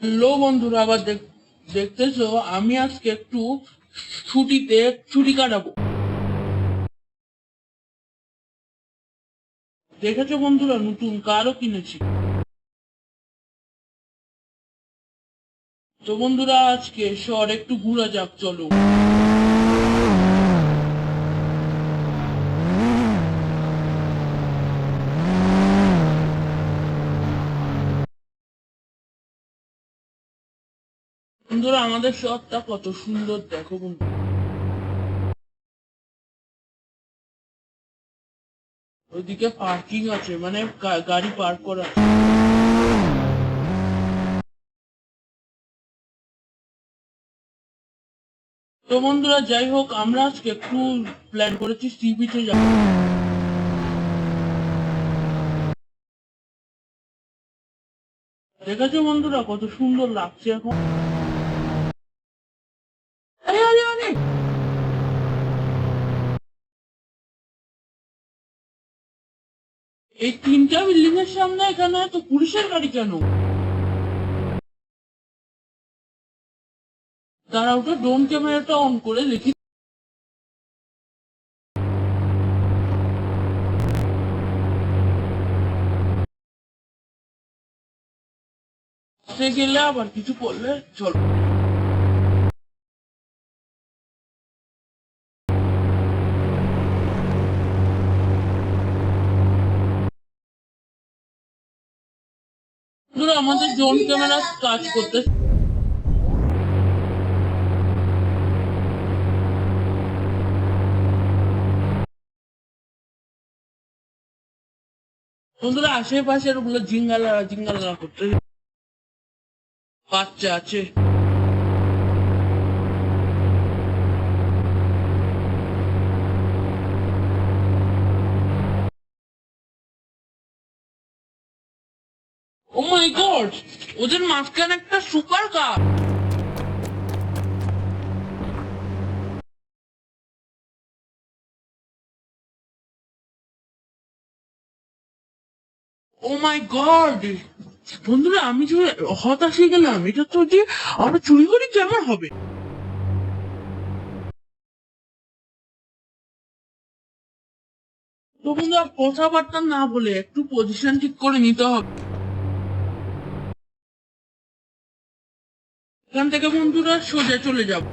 Hello বন্ধুরা, আবার দেখতেছো আমি আজকে একটু ছুটিতে ছুটি কাটাবো। দেখেছো বন্ধুরা, নতুন কারও কিনেছি। তো বন্ধুরা, আজকে শহর একটু ঘোরা যাক, চলো। বন্ধুরা, আমাদের শহরটা কত সুন্দর দেখো বন্ধু। ওইদিকে পার্কিং আছে, মানে গাড়ি পার্ক করা আছে। তো বন্ধুরা, যাই হোক, আমরা আজকে একটু প্ল্যান করেছি সি বিচে যাবো। দেখেছো বন্ধুরা, কত সুন্দর লাগছে এখন। আরে আরে আরে, এই তিনটা বিল্ডিং এর সামনে এখানে তো পুলিশের গাড়ি কেন? তারা ওটা ড্রোন ক্যামেরাটা অন করে দেখি। সে গেলে আবার কিছু করলে চলো। ধরো আমাদের ড্রোন ক্যামেরা কাজ করতে। বন্ধুরা, আশেপাশের ওগুলো জিঙ্গালা জিঙ্গালা করতে বাচ্চা আছে। ও মাই গড, ওদের মাঝখানে একটা সুপার কার। ও মাই গড, বন্ধুরা, আমি যে হতাশে গেলাম, এটা তো যে আমরা চুরি করি কেমন হবে। তো বন্ধুরা, কথাবার্তা না বলে একটু পজিশন ঠিক করে নিতে হবে। এখান থেকে বন্ধুরা সোজা চলে যাব।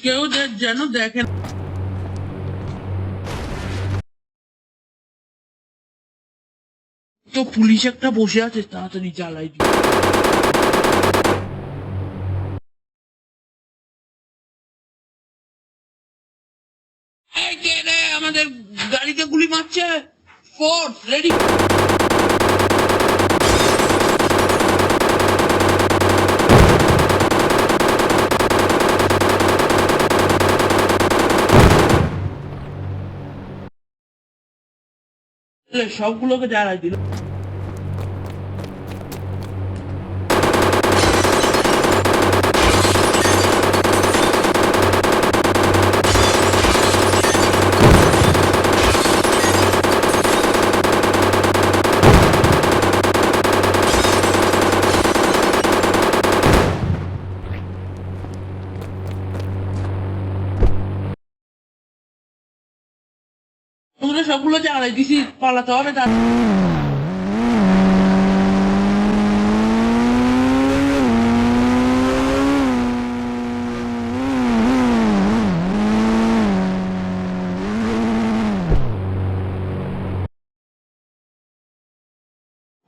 কেউ যেন দেখে না। তো পুলিশ একটা বসে আছে, তাড়াতাড়ি জ্বালাই দিই। এই কে রে আমাদের গাড়িতে গুলি মারছে? Force ready. সবগুলোকে জ্বালাই দিল। ওগুলো সবগুলো জ্বালাই দিছি, পালাতে হবে তার।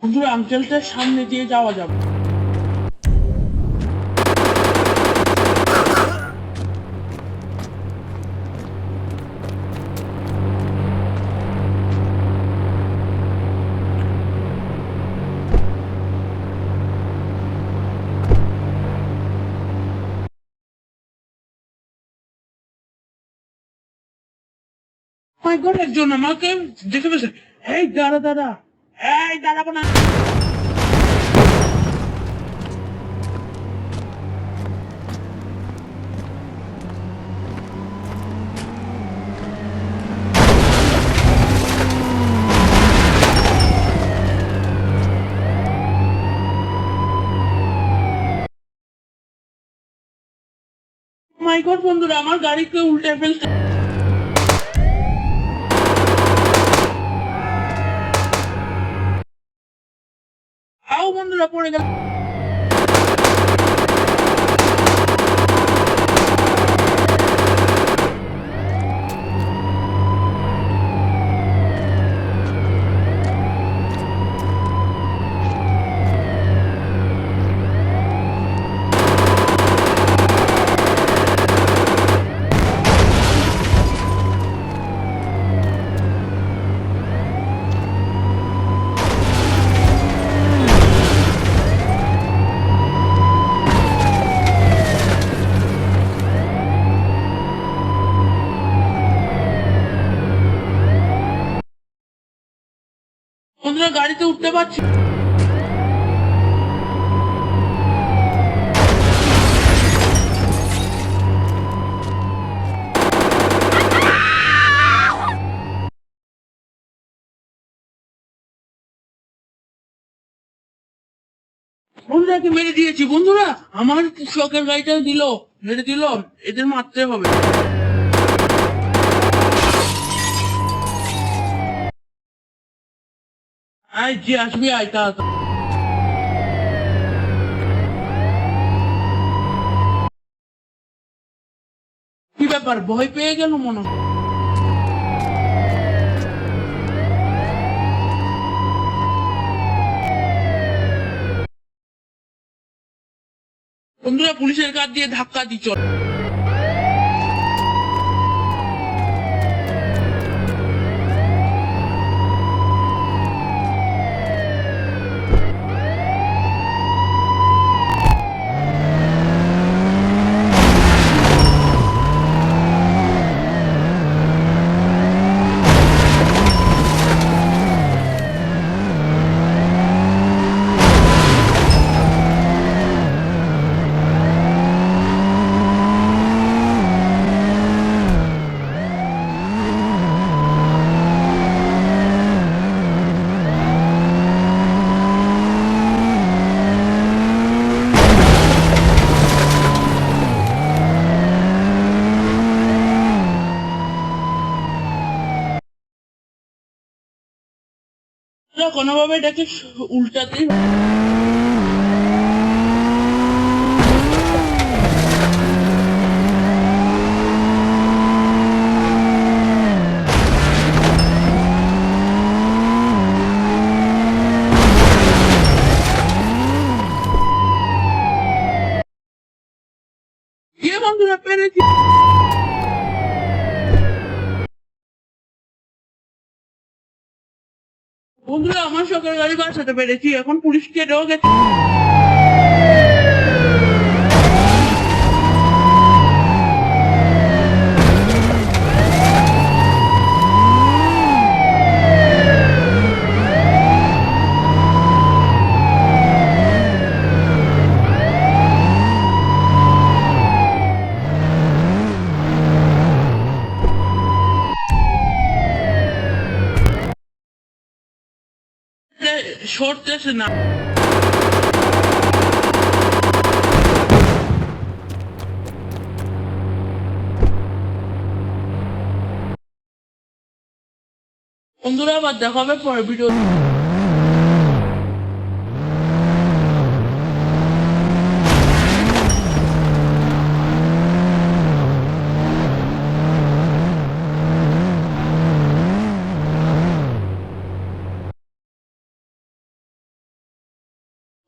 বন্ধুরা, আঙ্কেলটার সামনে দিয়ে যাওয়া যাবে। মাই গড, একজন আমাকে দেখে ফেলছে। এই দাঁড়া দাঁড়া, এই দাঁড়াবো না। মাই গড বন্ধুরা, আমার গাড়িকে উল্টে ফেলছে। আও বন্ধুরা, পড়ে গেল। বন্ধুরা, গাড়িতে উঠতে পারছি। বন্ধুরাকে মেরে দিয়েছি। বন্ধুরা, আমার শখের গাড়িটা মেরে দিল। এদের মারতে হবে। আয় যে আসবি, আয় তাড়াতাড়ি। কি ব্যাপার, ভয় পেয়ে গেল মনে হয়। বন্ধুরা, পুলিশের কাছ দিয়ে ধাক্কা দিচ্ছ। কোনোভাবে এটাকে উল্টাতেই হবে। বন্ধুরা, পেরেছি। বন্ধুরা, আমার শখের গাড়ি বাঁচাতে পেরেছি। এখন পুলিশ কেটেও গেছে। সরতেছে না। বন্ধুরা, আবার দেখা হবে পরের ভিডিও।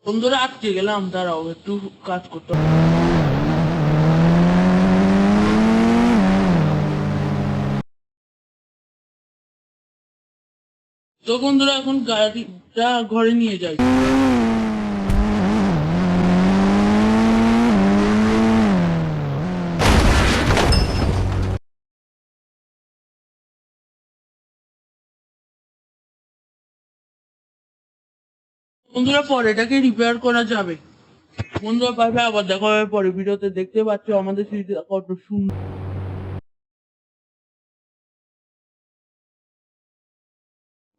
বন্ধুরা, আটকে গেলাম, দাঁড়াও একটু কাজ করতে হবে। তো বন্ধুরা, এখন গাড়িটা ঘরে নিয়ে যাই। বন্ধুরা, পরে এটাকে রিপেয়ার করা যাবে। বন্ধুরা, বাই বাই, আবার দেখা হবে পরে ভিডিওতে। দেখতে পাচ্ছ আমাদের সিরিজটা কত সুন্দর।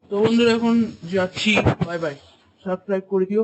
তো বন্ধুরা, এখন যাচ্ছি। বাই বাই, সাবস্ক্রাইব করে দিও।